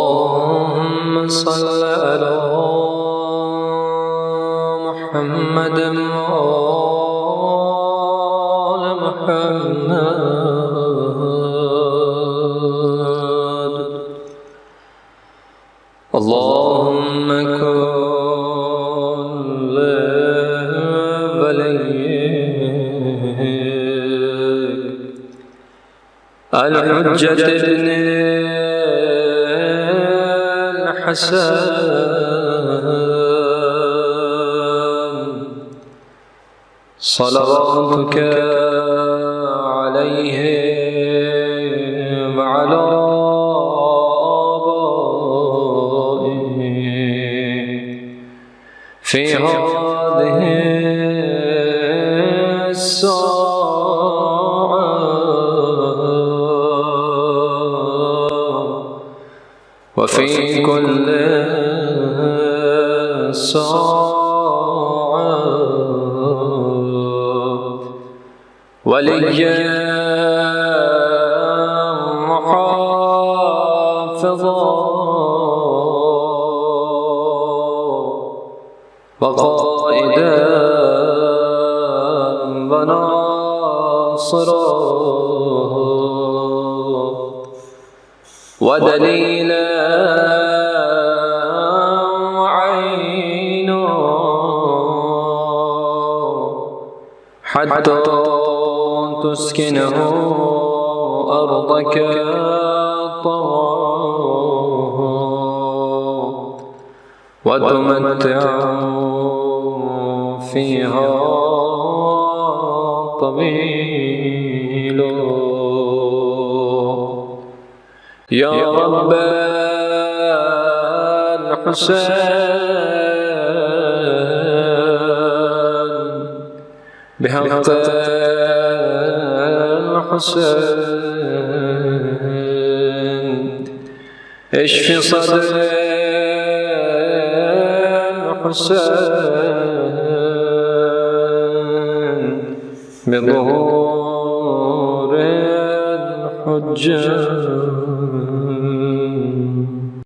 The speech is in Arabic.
اللهم صل على محمد وآل محمد. اللهم كن لوليك الحجة ابن الحسن صلواتك عليه وعلى آبائه في هذه الساعة وفي كل ساعة وليا محافظا وقائدا وناصرا ودليلا وعينا حتى تسكنه أرضك طوعا وتمتعه فيها طويلا. يا رب الحسين بحق الحسين اشف صدر الحسين بظهور الحجة